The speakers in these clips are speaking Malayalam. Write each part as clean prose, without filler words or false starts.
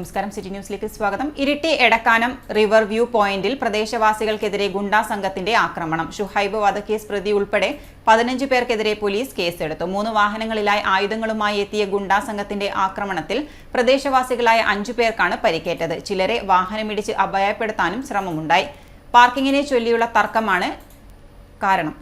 നമസ്കാരം, സിറ്റി ന്യൂസിലേക്ക് സ്വാഗതം. ഇരിട്ടി എടക്കാനം റിവർ വ്യൂ പോയിന്റിൽ പ്രദേശവാസികൾക്കെതിരെ ഗുണ്ടാ സംഘത്തിന്റെ ആക്രമണം. ഷുഹൈബ് വധക്കേസ് പ്രതി ഉൾപ്പെടെ 15 പേർക്കെതിരെ പോലീസ് കേസെടുത്തു. 3 വാഹനങ്ങളിലായി ആയുധങ്ങളുമായി എത്തിയ ഗുണ്ടാ സംഘത്തിന്റെ ആക്രമണത്തിൽ പ്രദേശവാസികളായ 5 പേർക്കാണ് പരിക്കേറ്റത്. ചിലരെ വാഹനമിടിച്ച് അപായപ്പെടുത്താനും ശ്രമമുണ്ടായി. പാർക്കിങ്ങിനെ ചൊല്ലിയുള്ള തർക്കമാണ് കാരണം.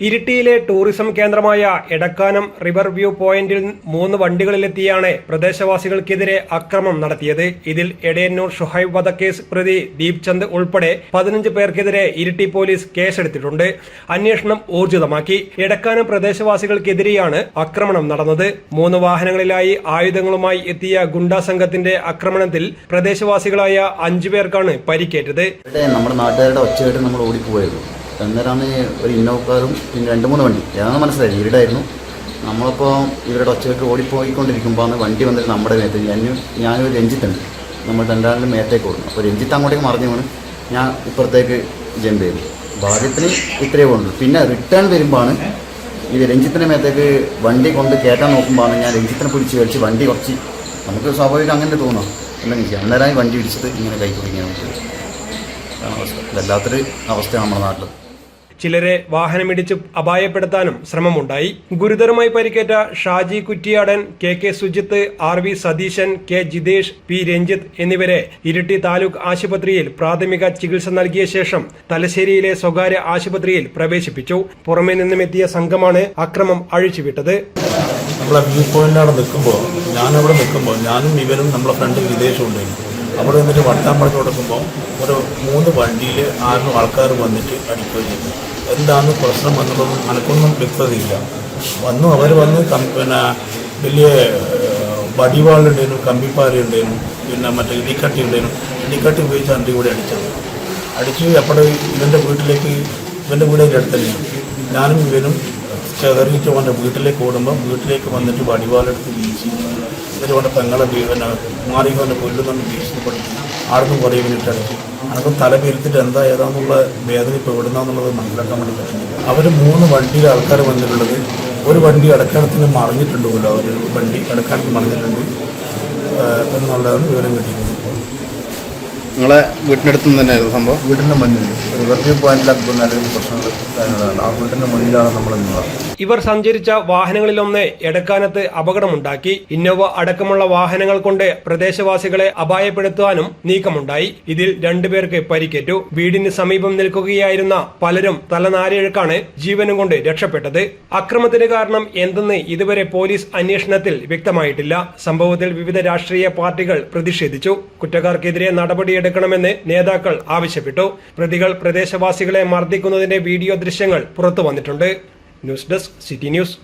ഇരിട്ടിയിലെ ടൂറിസം കേന്ദ്രമായ എടക്കാനം റിവർ വ്യൂ പോയിന്റിൽ 3 വണ്ടികളിലെത്തിയാണ് പ്രദേശവാസികൾക്കെതിരെ അക്രമം നടത്തിയത്. ഇതിൽ എടയന്നൂർ ഷുഹൈബ് വധക്കേസ് പ്രതി ദീപ് ചന്ദ് ഉൾപ്പെടെ 15 പേർക്കെതിരെ ഇരിട്ടി പോലീസ് കേസെടുത്തിട്ടുണ്ട്. അന്വേഷണം ഊർജിതമാക്കി. എടക്കാനം പ്രദേശവാസികൾക്കെതിരെയാണ് ആക്രമണം നടന്നത്. 3 വാഹനങ്ങളിലായി ആയുധങ്ങളുമായി എത്തിയ ഗുണ്ടാ സംഘത്തിന്റെ ആക്രമണത്തിൽ പ്രദേശവാസികളായ 5 പേർക്കാണ് പരിക്കേറ്റത്. നമ്മുടെ നാട്ടുകാരുടെ ഒച്ചയായിട്ട് നമ്മൾ ഓടിപ്പോയത്. അന്നേരമാണ് ഒരു ഇന്നോക്കാരും പിന്നെ 2-3 വണ്ടി ഏതാണെന്ന് മനസ്സിലായി ഇവരുടായിരുന്നു. നമ്മളിപ്പോൾ ഇവരുടെ ഒച്ചയായിട്ട് ഓടിപ്പോയിക്കൊണ്ടിരിക്കുമ്പോൾ വണ്ടി വന്നിട്ട് നമ്മുടെ മേത്ത് ഞാനൊരു രഞ്ജിത്തുണ്ട്, നമ്മൾ രണ്ടാളിലും മേത്തേക്ക് ഓടുന്നു. അപ്പോൾ രഞ്ജിത്ത് അങ്ങോട്ടേക്ക് മറിഞ്ഞു വീണ് ഞാൻ ഇപ്പുറത്തേക്ക് ജമ്പ് ചെയ്തു. ഭാഗ്യത്തിന് ഇത്രയേ പോകുള്ളൂ. പിന്നെ റിട്ടേൺ വരുമ്പോഴാണ് ഈ രഞ്ജിത്തിൻ്റെ മേത്തേക്ക് വണ്ടി കൊണ്ട് കയറ്റാൻ നോക്കുമ്പോഴാണ് ഞാൻ രഞ്ജിത്തിനെ പിടിച്ച് കഴിച്ച് വണ്ടി കുറച്ച് നമുക്ക് സ്വാഭാവികം അങ്ങനെ തോന്നാം അല്ലെങ്കിൽ അന്നേരമായി വണ്ടി ഇടിച്ചിട്ട് ഇങ്ങനെ കൈ തുടങ്ങിയ അവസ്ഥ. വല്ലാത്തൊരു അവസ്ഥയാണ് നമ്മുടെ നാട്ടിൽ. ചിലരെ വാഹനമിടിച്ച് അപായപ്പെടുത്താനും ശ്രമമുണ്ടായി. ഗുരുതരമായി പരിക്കേറ്റ Shaji Kuttiyadan, K Sujith, RV Satheeshan, K Jithesh, P Ranjith എന്നിവരെ ഇരിട്ടി താലൂക്ക് ആശുപത്രിയിൽ പ്രാഥമിക ചികിത്സ നൽകിയ ശേഷം തലശ്ശേരിയിലെ സ്വകാര്യ ആശുപത്രിയിൽ പ്രവേശിപ്പിച്ചു. പുറമെ നിന്നുമെത്തിയ സംഘമാണ് അക്രമം അഴിച്ചുവിട്ടത്. നമ്മളെ വ്യൂ പോയിന്റിലാണ് നിൽക്കുമ്പോൾ ഞാനും ഇവരും നമ്മളെ ഫ്രണ്ട് വിദേശം ഉണ്ടായിരുന്നു. അവിടെ നിന്നിട്ട് വർത്താൻ പറഞ്ഞു കൊടുക്കുമ്പോൾ ഒരു 3 വണ്ടിയിൽ 6 ആൾക്കാർ വന്നിട്ട് അടിക്കുകയും ചെയ്തു. എന്താണ് പ്രശ്നം എന്നുള്ളതും എനിക്കൊന്നും വ്യക്തതയില്ല. അവർ വന്ന് പിന്നെ വലിയ വടിവാളുണ്ടായിരുന്നു, കമ്പിപ്പാറയുണ്ടായിരുന്നു, പിന്നെ മറ്റേ ഇടിക്കട്ടി ഉപയോഗിച്ച് അണ്ടി കൂടെ അടിച്ച് അപ്പോൾ ഇവൻ്റെ വീടിൻ്റെ അടുത്തന്നെയാണ്. ഞാനും ഇവനും ചെറിയിട്ട് അവൻ്റെ വീട്ടിലേക്ക് ഓടുമ്പോൾ വീട്ടിലേക്ക് വന്നിട്ട് വടിവാലെടുത്ത് വീശി എന്നിട്ട് അവൻ്റെ പെങ്ങളെ പിന്നെ മാറിവൻ്റെ കൊല്ലുന്ന ഭീഷണിപ്പെടുത്തി ആടുന്ന് കുറേ മിനിറ്റ് അടിച്ചു. അനക്കും തല പെരുത്തിട്ട് എന്താ ഏതാണെന്നുള്ള വേദന ഇപ്പോൾ എവിടുന്നാന്നുള്ളത് മനസ്സിലാക്കാൻ വേണ്ടി പറ്റുന്നില്ല. അവർ 3 വണ്ടിയിലെ ആൾക്കാർ വന്നിട്ടുള്ളത് ഒരു വണ്ടി അടക്കാണത്തിന് മറിഞ്ഞിട്ടുണ്ട് പോലും. ഒരു വണ്ടി അടക്കാണത്തിന് മറിഞ്ഞിട്ടുണ്ട് എന്നുള്ളതാണ് വിവരം കിട്ടിയിരുന്നത്. നിങ്ങളെ വീട്ടിനടുത്ത് തന്നെയായിരുന്നു സംഭവം? വീടിൻ്റെ മുന്നിൽ റിവർ വ്യൂ പോയിന്റിലൊക്കെ നല്ല പ്രശ്നങ്ങൾ ആ വീടിൻ്റെ മുന്നിലാണ് നമ്മൾ നിന്നത്. ഇവർ സഞ്ചരിച്ച വാഹനങ്ങളിലൊന്ന് എടക്കാനത്ത് അപകടമുണ്ടാക്കി. ഇന്നോവ അടക്കമുള്ള വാഹനങ്ങൾ കൊണ്ട് പ്രദേശവാസികളെ അപായപ്പെടുത്താനും നീക്കമുണ്ടായി. ഇതിൽ 2 പേർക്ക് പരിക്കേറ്റു. വീടിന് സമീപം നിൽക്കുകയായിരുന്ന പലരും തലനാരിഴക്കാണ് ജീവനും കൊണ്ട് രക്ഷപ്പെട്ടത്. അക്രമത്തിന് കാരണം എന്തെന്ന് ഇതുവരെ പോലീസ് അന്വേഷണത്തിൽ വ്യക്തമായിട്ടില്ല. സംഭവത്തിൽ വിവിധ രാഷ്ട്രീയ പാർട്ടികൾ പ്രതിഷേധിച്ചു. കുറ്റക്കാർക്കെതിരെ നടപടിയെടുക്കണമെന്ന് നേതാക്കൾ ആവശ്യപ്പെട്ടു. പ്രതികൾ പ്രദേശവാസികളെ മർദ്ദിക്കുന്നതിന്റെ വീഡിയോ ദൃശ്യങ്ങൾ പുറത്തു വന്നിട്ടുണ്ട്. News desk, city news.